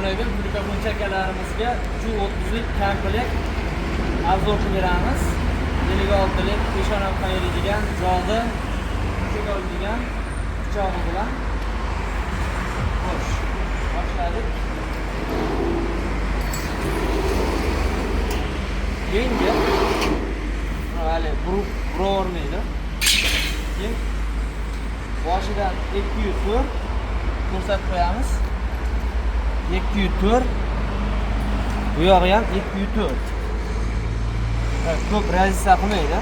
alaykum. Bunaqa bunchakalarimizga 330lik komplekt obzor qilib beramiz. 56lik peshona qo'yiladigan jodi, cho'kadigan pichog'i bilan. Xo'sh, boshladik. Yengil. Hali buravermaydi. Keyin boshidan 204 ko'rsatib qo'yamiz. 204. Bu yog'i ham 204. Ko'p razisa qilmaydi.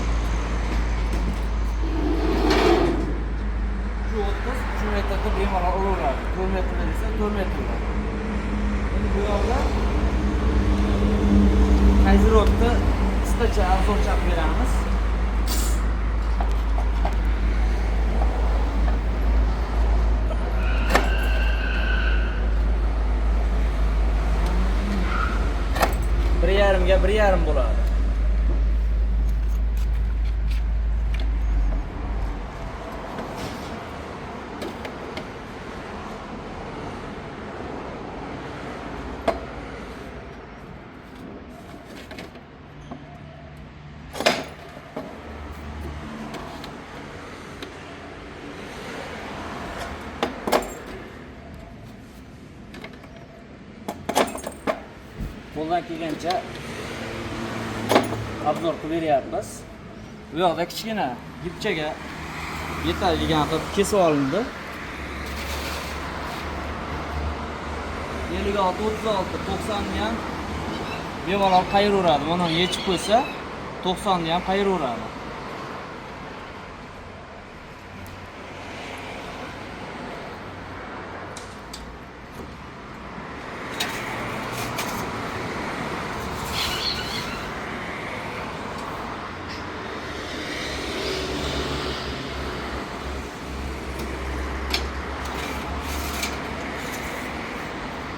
3 metrda bemalol olaveradi. 4 metrda desa 4 metrda. Endi bu yoqda Kayzerotda qisqacha obzor chap beramiz. Bir yarim bo'ladi. Qo'ldan kelgancha obzor qilib beryapmiz. Bu yoqda kichkina gibchaga yetadigan qilib kesib olindi. 56, 36, 90 ni ham bemalol qayiraveradi. Mana yechib qo'ysa 90 ni ham qayiraveradi.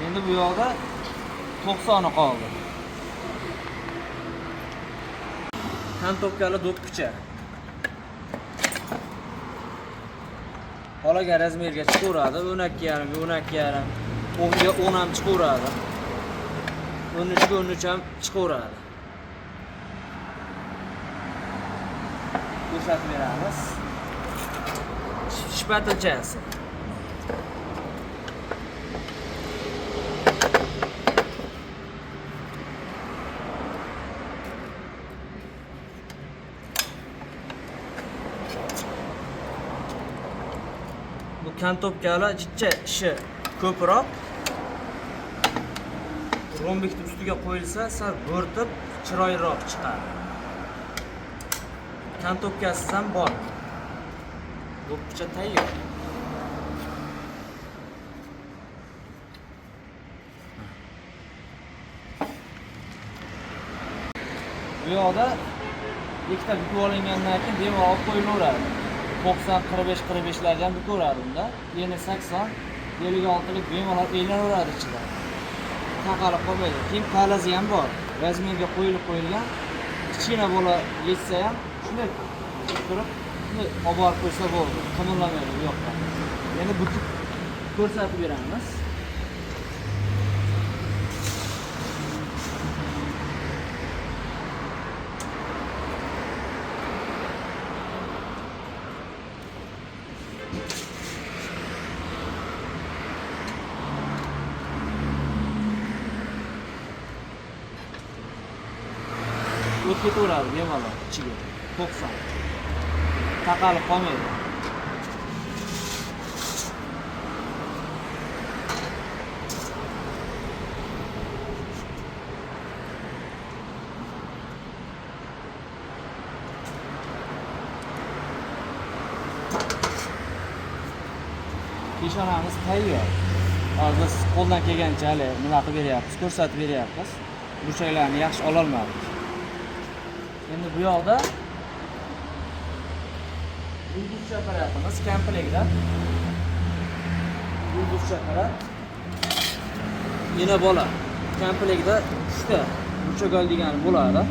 Endi bu yoqda 90 ni qoldi. Kantopkali do'ppicha. Qolagan razmerga chiqaveradi. 12,5 ga 12,5, 10 ga 10 ham chiqaveradi. 13 ga 13 ham chiqaveradi. Ko'rsatib beramiz. Shpatilchasi. Bu kantopkalar jichcha ishi ko'proq. Rombikni ustiga qo'yilsa, sal bo'rtib chiroyliroq chiqadi. Kantopkasiz ham bor. Do'ppicha tayyor. Bu yoqda ikkita bukib olingandan keyin bemalol olib qo'yilaveradi. 90, 45, 45 larga ham bukiladi unda. Yana 80, 56lik bemalol e'lanaveradi ichida. Taqalib qolmaydi. Keyin palazi ham bor. Razmerga qo'yilgan. Kichkina bola yetsa ham shunday turib, shunday olib borib qo'ysa bo'ldi. Qimirlamaydi bu yoqda. Endi bukib ko'rsatib beramiz. O'tib ketaveradi bemalol ichiga. 90. Taqalib qolmaydi. Peshonamiz tayyor. Hozir biz qo'ldan kelgancha hali nima qilib beryapmiz, ko'rsatib beryapmiz. Burchaklarni yaxshi ola olmadik. Endi bu yoqda yulduz aparatimiz komplektda. Yulduz aparat. Yana bola komplektda 3 ta burchak oldigani bo'ladi.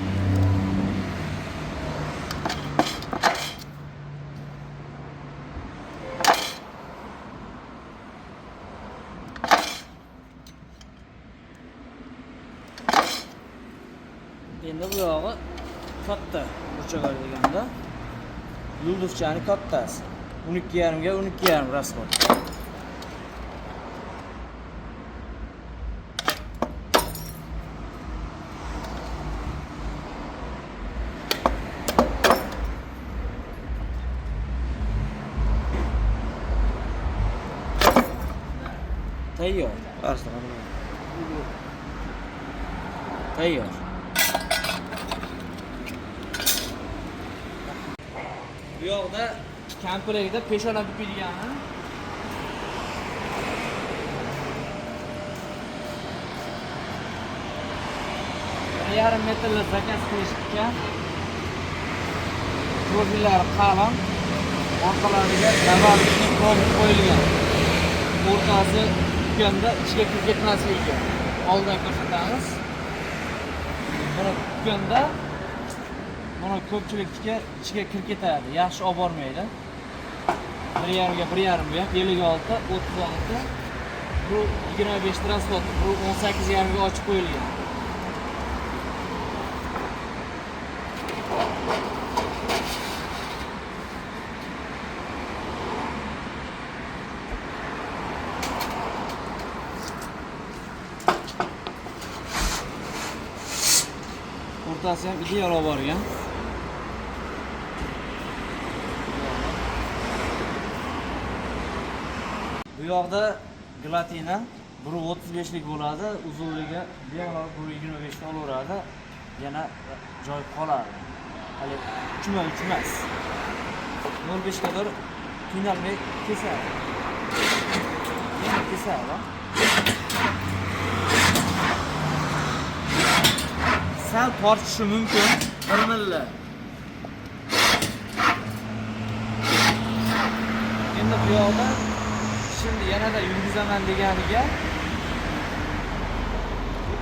Endi bu yog'i katta burchak deganda yulduzchani kattasi. 12,5 ga 12,5 rasxod. Tayyor. Tayyor. Bu yoqda komplektda peshona bukilgani. 1,5 metrli zakaz qilishgan. Profillari qalin. Orqalariga davallikni qo'yib qo'yilgan. O'rtasi bukanda ichiga kirib ketmasligiga oldin ko'rsatamiz. Mana bukanda mana ko'pchilikga ichiga kirib ketadi, yaxshi olib bormaydi. 1,5 ga 1,5 bu ham 56, 36. Bu 25 transport, bu 18,5 ga ochib qo'yilgan. O'rtasi ham ideal olib borgan. Bu yoqda glatina 1.35 lik bo'ladi, uzunligi bemalol 1.25 dan olaveradi. Yana joy qoladi. Hali uchma-uch emas. 0.5 kadar qiynalmay kesadi. Yana kesadi. Sal tortishi mumkin. 1 milla. Endi bu yoqda şimdi yanada yurgizaman deganiga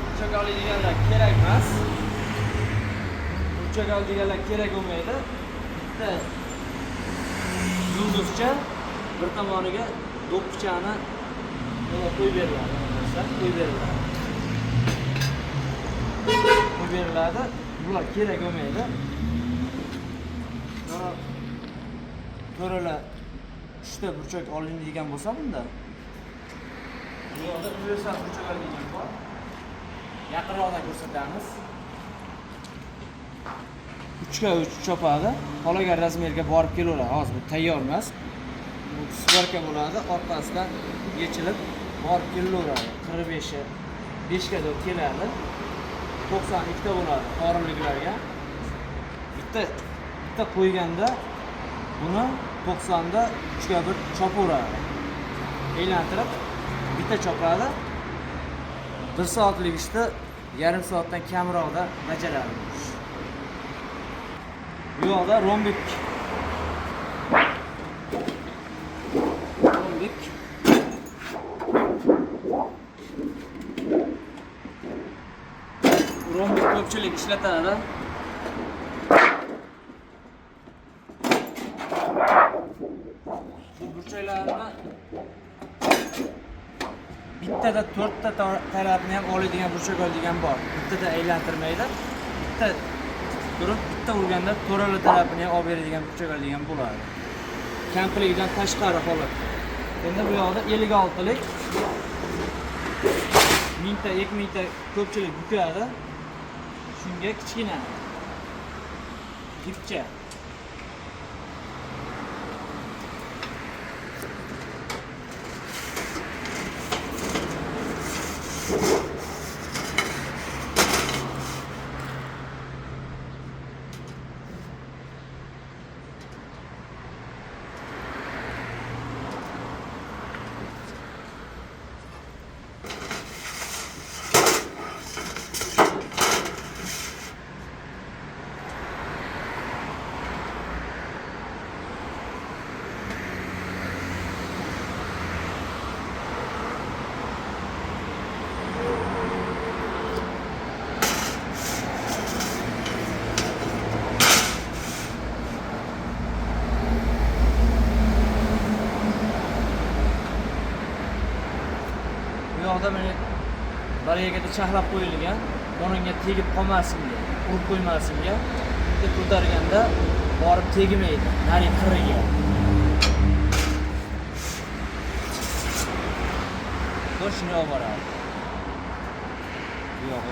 burchak oladiganlar kerak emas. Burchak oladiganlar kerak bo'lmaydi. Bitta yulduzcha bir tomoniga do'ppichani mana qo'yib beriladi. Qo'yib beriladi. Qo'yib beriladi. Bular kerak bo'lmaydi. Mana ko'ralar 3 ta burchak olinadigan bo'lsa bunda. Bu yoqda universal burchak olinadigan bor. Yaqinroqdan ko'rsatamiz. 3 ga 3 chopadi. Qolagan razmerga borib kelaveradi. Hozir bu tayyor emas. Bu svorka bo'ladi, orqasidan yechilib borib kelaveradi. 45 ga 5 ga keladi. 92 ta bo'ladi qorinliklarga. Bitta qo'yganda buni 90 da 3 ga 1 chopaveradi. Aylantirib bitta chopadi. 1 soatlik ishda yarim soatdan kamroqda bajaradi. Bu yoqda rombik. Rombik ko'pchilik ishlatadi. Bu burchaklarni bittada 4 ta tarafni ham oladigan burchak oladigan bor. Bittada aylantirmaydi. Bitta turib bitta urganda to'rala tarafini ham olib beradigan burchak oladigan bo'ladi. Komplektdan tashqari holat. Endi bu yoqda 56 lik 1000 ta 2000 ta ko'pchilik bukadi. Shunga kichkina ipcha. Bu yoqda mana bariyagada chahlab qo'yilgan, o'rnga tegib qolmasinga, urib qo'ymasinga deb ko'targanda borib tegmaydi, nari qiriga. Shuni olib boradi. Bu yo'q,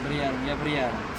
1,5 ga 1,5.